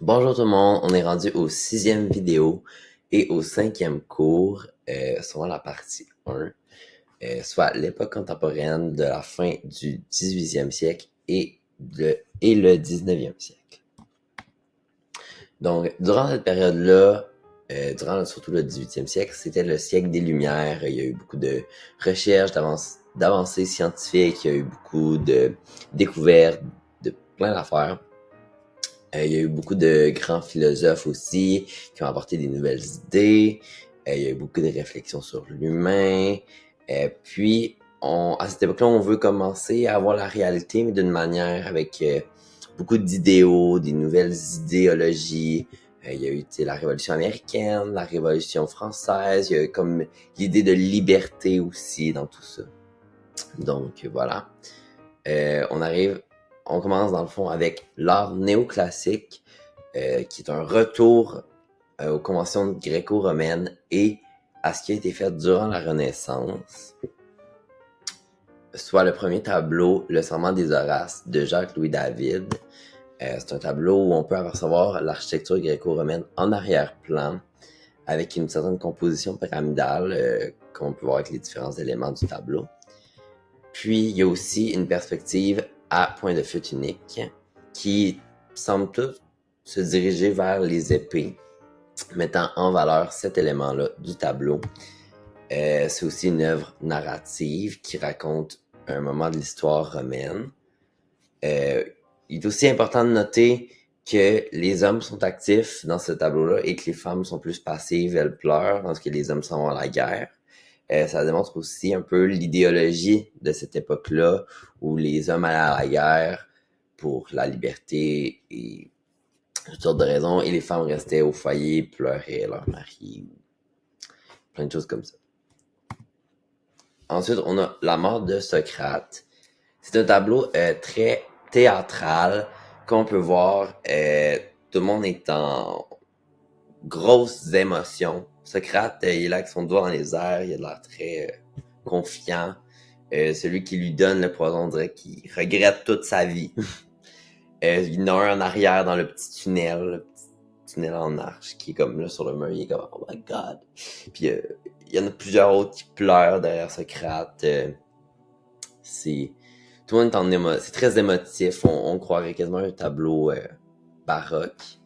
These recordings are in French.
Bonjour tout le monde, on est rendu au 6e vidéo et au 5e cours, soit la partie 1, soit l'époque contemporaine de la fin du 18e siècle et le 19e siècle. Donc, durant cette période-là, durant surtout le 18e siècle, c'était le siècle des Lumières. Il y a eu beaucoup de recherches, d'avancées scientifiques, il y a eu beaucoup de découvertes, de plein d'affaires. Il y a eu beaucoup de grands philosophes aussi qui ont apporté des nouvelles idées. Il y a eu beaucoup de réflexions sur l'humain. Puis, à cette époque-là, on veut commencer à voir la réalité, mais d'une manière avec beaucoup d'idéaux, des nouvelles idéologies. Il y a eu la Révolution américaine, la Révolution française. Il y a eu comme l'idée de liberté aussi dans tout ça. Donc, voilà. On commence dans le fond avec l'art néoclassique, qui est un retour aux conventions gréco-romaines et à ce qui a été fait durant la Renaissance, soit le premier tableau, Le Serment des Horaces, de Jacques-Louis David. C'est un tableau où on peut apercevoir l'architecture gréco-romaine en arrière-plan, avec une certaine composition pyramidale, qu'on peut voir avec les différents éléments du tableau. Puis, il y a aussi une perspective à point de feu unique qui semble tout se diriger vers les épées, mettant en valeur cet élément-là du tableau. C'est aussi une œuvre narrative qui raconte un moment de l'histoire romaine. Il est aussi important de noter que les hommes sont actifs dans ce tableau-là et que les femmes sont plus passives, elles pleurent, parce que les hommes s'en vont à la guerre. Ça démontre aussi un peu l'idéologie de cette époque-là, où les hommes allaient à la guerre pour la liberté et toutes sortes de raisons, et les femmes restaient au foyer, pleuraient leur mari, plein de choses comme ça. Ensuite, on a La mort de Socrate. C'est un tableau très théâtral qu'on peut voir. Tout le monde est en grosses émotions. Socrate, il est là avec son doigt dans les airs, il a l'air très confiant. Celui qui lui donne le poison, on dirait qu'il regrette toute sa vie. Il y en a un en arrière dans le petit tunnel en arche, qui est comme là sur le mur, il est comme « Oh my God! » Puis il y en a plusieurs autres qui pleurent derrière Socrate. Tout le monde est c'est très émotif, on croirait quasiment un tableau baroque.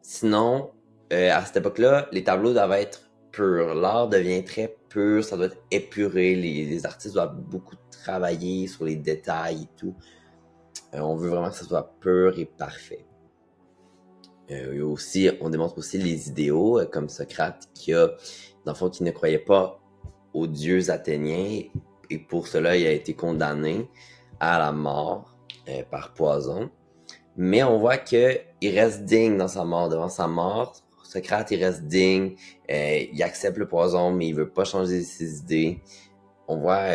Sinon, à cette époque-là, les tableaux doivent être purs. L'art devient très pur, ça doit être épuré. Les artistes doivent beaucoup travailler sur les détails et tout. On veut vraiment que ça soit pur et parfait. On démontre aussi les idéaux, comme Socrate, dans le fond, qui ne croyait pas aux dieux athéniens, et pour cela, il a été condamné à la mort par poison. Mais on voit qu'il reste digne dans sa mort. Devant sa mort, Socrate, il reste digne. Il accepte le poison, mais il veut pas changer ses idées. On voit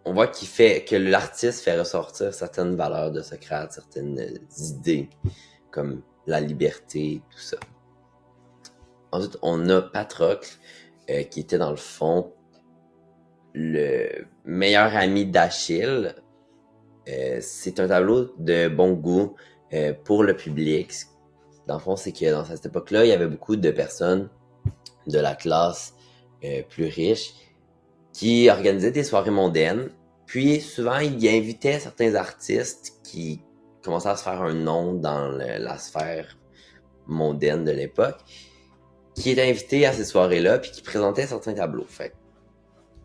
que l'artiste fait ressortir certaines valeurs de Socrate, certaines idées, comme la liberté, tout ça. Ensuite, on a Patrocle, qui était dans le fond le meilleur ami d'Achille. C'est un tableau de bon goût pour le public. Dans le fond, c'est que dans cette époque-là, il y avait beaucoup de personnes de la classe plus riche qui organisaient des soirées mondaines. Puis souvent, il invitait certains artistes qui commençaient à se faire un nom dans la sphère mondaine de l'époque, qui étaient invités à ces soirées-là puis qui présentaient certains tableaux. Fait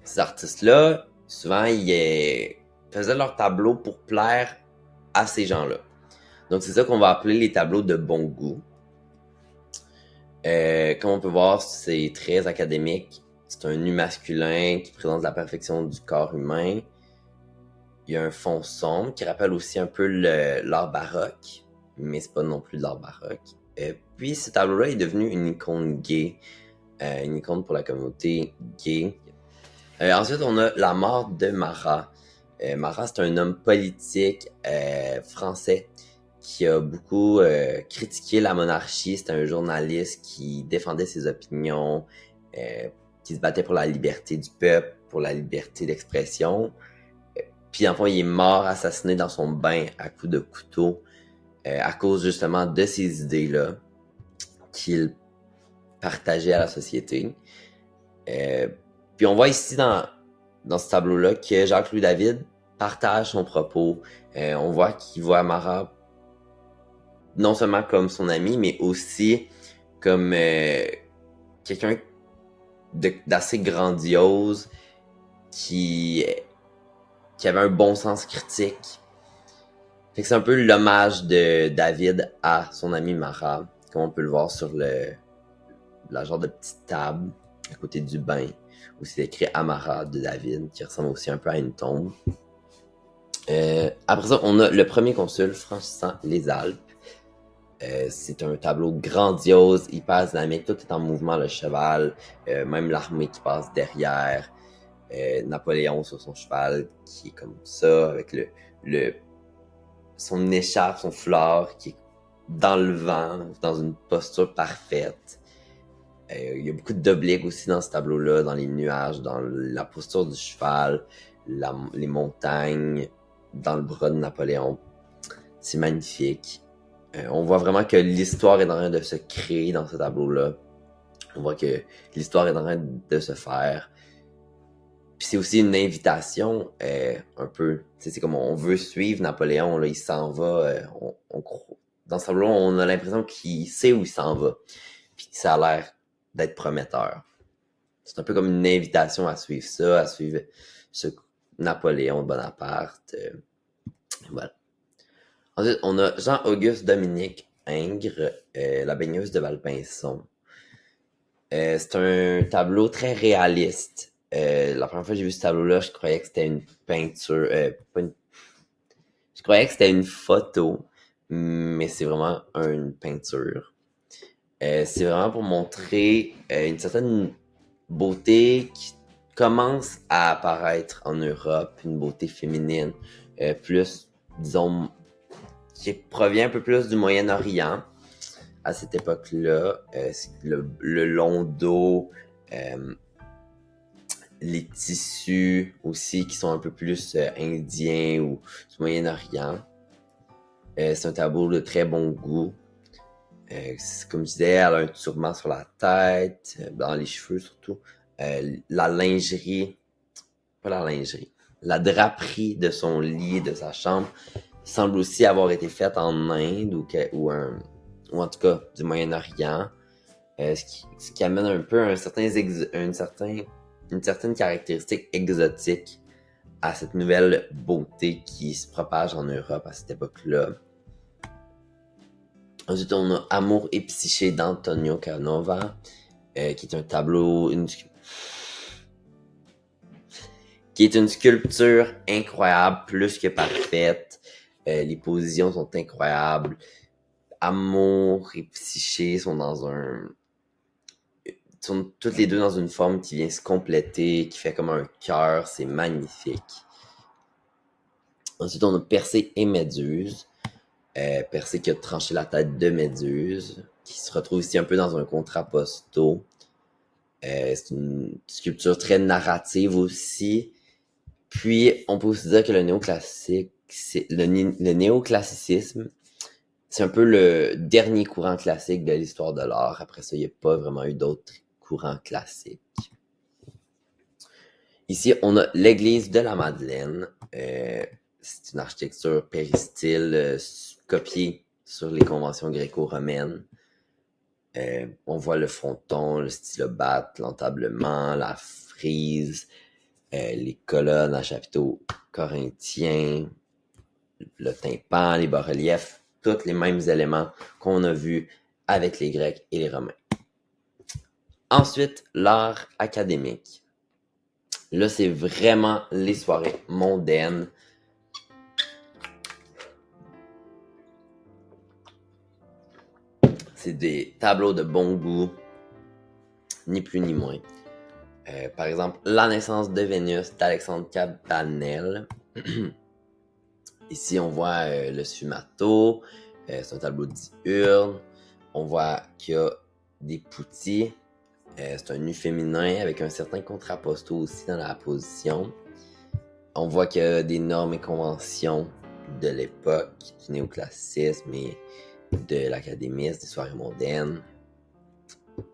ces artistes-là, souvent, ils faisaient leurs tableaux pour plaire à ces gens-là. Donc, c'est ça qu'on va appeler les tableaux de bon goût. Comme on peut voir, c'est très académique. C'est un nu masculin qui présente la perfection du corps humain. Il y a un fond sombre qui rappelle aussi un peu l'art baroque, mais c'est pas non plus de l'art baroque. Puis, ce tableau-là est devenu une icône gay, une icône pour la communauté gay. Ensuite, on a La mort de Marat. Marat, c'est un homme politique français qui a beaucoup critiqué la monarchie. C'était un journaliste qui défendait ses opinions, qui se battait pour la liberté du peuple, pour la liberté d'expression. Puis, en fait, il est mort assassiné dans son bain à coups de couteau à cause justement de ces idées-là qu'il partageait à la société. Puis on voit ici dans ce tableau-là que Jacques-Louis David partage son propos. On voit qu'il voit Marat non seulement comme son ami, mais aussi comme quelqu'un d'assez grandiose qui avait un bon sens critique. Fait que c'est un peu l'hommage de David à son ami Marat, comme on peut le voir sur la genre de petite table à côté du bain, où c'est écrit Amara de David, qui ressemble aussi un peu à une tombe. Après ça, on a le premier consul franchissant les Alpes. C'est un tableau grandiose, hyper dynamique, tout est en mouvement, le cheval, même l'armée qui passe derrière, Napoléon sur son cheval qui est comme ça, avec son écharpe, son foulard qui est dans le vent, dans une posture parfaite. Il y a beaucoup d'obliques aussi dans ce tableau-là, dans les nuages, dans la posture du cheval, les montagnes, dans le bras de Napoléon. C'est magnifique. On voit vraiment que l'histoire est en train de se créer dans ce tableau-là. On voit que l'histoire est en train de se faire. Puis c'est aussi une invitation, un peu. C'est comme on veut suivre Napoléon, là, il s'en va. Dans ce tableau-là, on a l'impression qu'il sait où il s'en va. Puis que ça a l'air d'être prometteur. C'est un peu comme une invitation à suivre ça, à suivre ce Napoléon Bonaparte. Voilà. Ensuite, on a Jean-Auguste Dominique Ingres, la baigneuse de Valpinson. C'est un tableau très réaliste. La première fois que j'ai vu ce tableau-là, je croyais que c'était une peinture. Je croyais que c'était une photo, mais c'est vraiment une peinture. C'est vraiment pour montrer une certaine beauté qui commence à apparaître en Europe, une beauté féminine, plus, disons, qui provient un peu plus du Moyen-Orient à cette époque-là. Le long dos, les tissus aussi qui sont un peu plus indiens ou du Moyen-Orient. C'est un tableau de très bon goût. Comme je disais, elle a un turban sur la tête, dans les cheveux surtout. La lingerie, pas la lingerie, la draperie de son lit, de sa chambre, semble aussi avoir été faite en Inde ou en tout cas du Moyen-Orient. Ce qui amène un peu une certaine caractéristique exotique à cette nouvelle beauté qui se propage en Europe à cette époque-là. Ensuite, on a Amour et Psyché d'Antonio Canova, qui est un tableau, qui est une sculpture incroyable, plus que parfaite. Les positions sont incroyables. Amour et Psyché sont sont toutes les deux dans une forme qui vient se compléter, qui fait comme un cœur, c'est magnifique. Ensuite, on a Persée et Méduse. Persée qui a tranché la tête de Méduse, qui se retrouve ici un peu dans un contrapposto. C'est une sculpture très narrative aussi. Puis, on peut aussi dire que le néoclassicisme, c'est un peu le dernier courant classique de l'histoire de l'art. Après ça, il n'y a pas vraiment eu d'autres courants classiques. Ici, on a l'église de la Madeleine. C'est une architecture péristyle copiée sur les conventions gréco-romaines. On voit le fronton, le stylobate, l'entablement, la frise, les colonnes à chapiteaux corinthiens, le tympan, les bas-reliefs, tous les mêmes éléments qu'on a vus avec les Grecs et les Romains. Ensuite, l'art académique. Là, c'est vraiment les soirées mondaines. C'est des tableaux de bon goût, ni plus ni moins. Par exemple, La naissance de Vénus d'Alexandre Cabanel. Ici, on voit le sfumato. C'est un tableau diurne. On voit qu'il y a des poutis. C'est un nu féminin avec un certain contrapposto aussi dans la position. On voit qu'il y a des normes et conventions de l'époque, du néoclassicisme et de l'académisme, des soirées mondaines.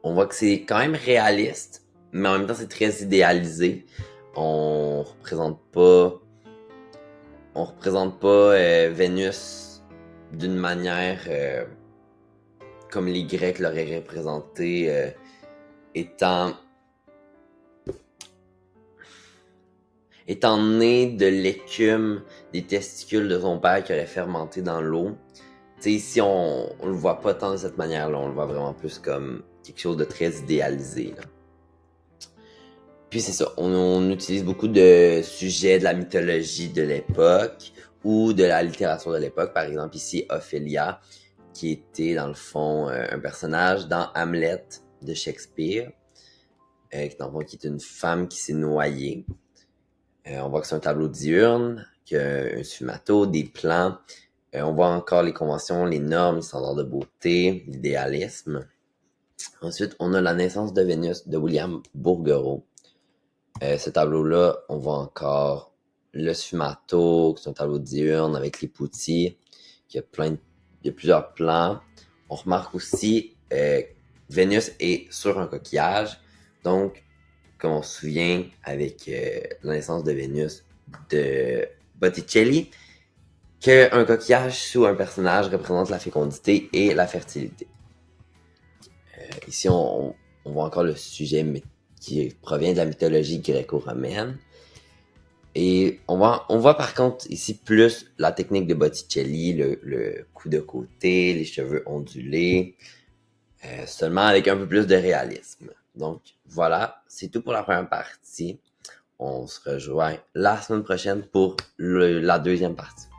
On voit que c'est quand même réaliste, mais en même temps c'est très idéalisé. On représente pas Vénus d'une manière comme les Grecs l'auraient représenté, étant né de l'écume des testicules de son père qui aurait fermenté dans l'eau. T'sais, ici, on le voit pas tant de cette manière-là, on le voit vraiment plus comme quelque chose de très idéalisé, là. Puis c'est ça, on utilise beaucoup de sujets de la mythologie de l'époque ou de la littérature de l'époque. Par exemple, ici, Ophélia, qui était dans le fond un personnage dans Hamlet de Shakespeare, qui est une femme qui s'est noyée. On voit que c'est un tableau diurne, qu'il y a un sfumato, des plans. On voit encore les conventions, les normes, les standards de beauté, l'idéalisme. Ensuite, on a la naissance de Vénus de William Bouguereau. Ce tableau-là, on voit encore le sfumato, c'est un tableau diurne avec les poutis, qui a plusieurs plans. On remarque aussi Vénus est sur un coquillage, donc comme on se souvient avec la naissance de Vénus de Botticelli, qu'un coquillage sous un personnage représente la fécondité et la fertilité. Ici, on voit encore le sujet qui provient de la mythologie gréco-romaine. Et on voit par contre ici plus la technique de Botticelli, le coup de côté, les cheveux ondulés, seulement avec un peu plus de réalisme. Donc voilà, c'est tout pour la première partie. On se rejoint la semaine prochaine pour la deuxième partie.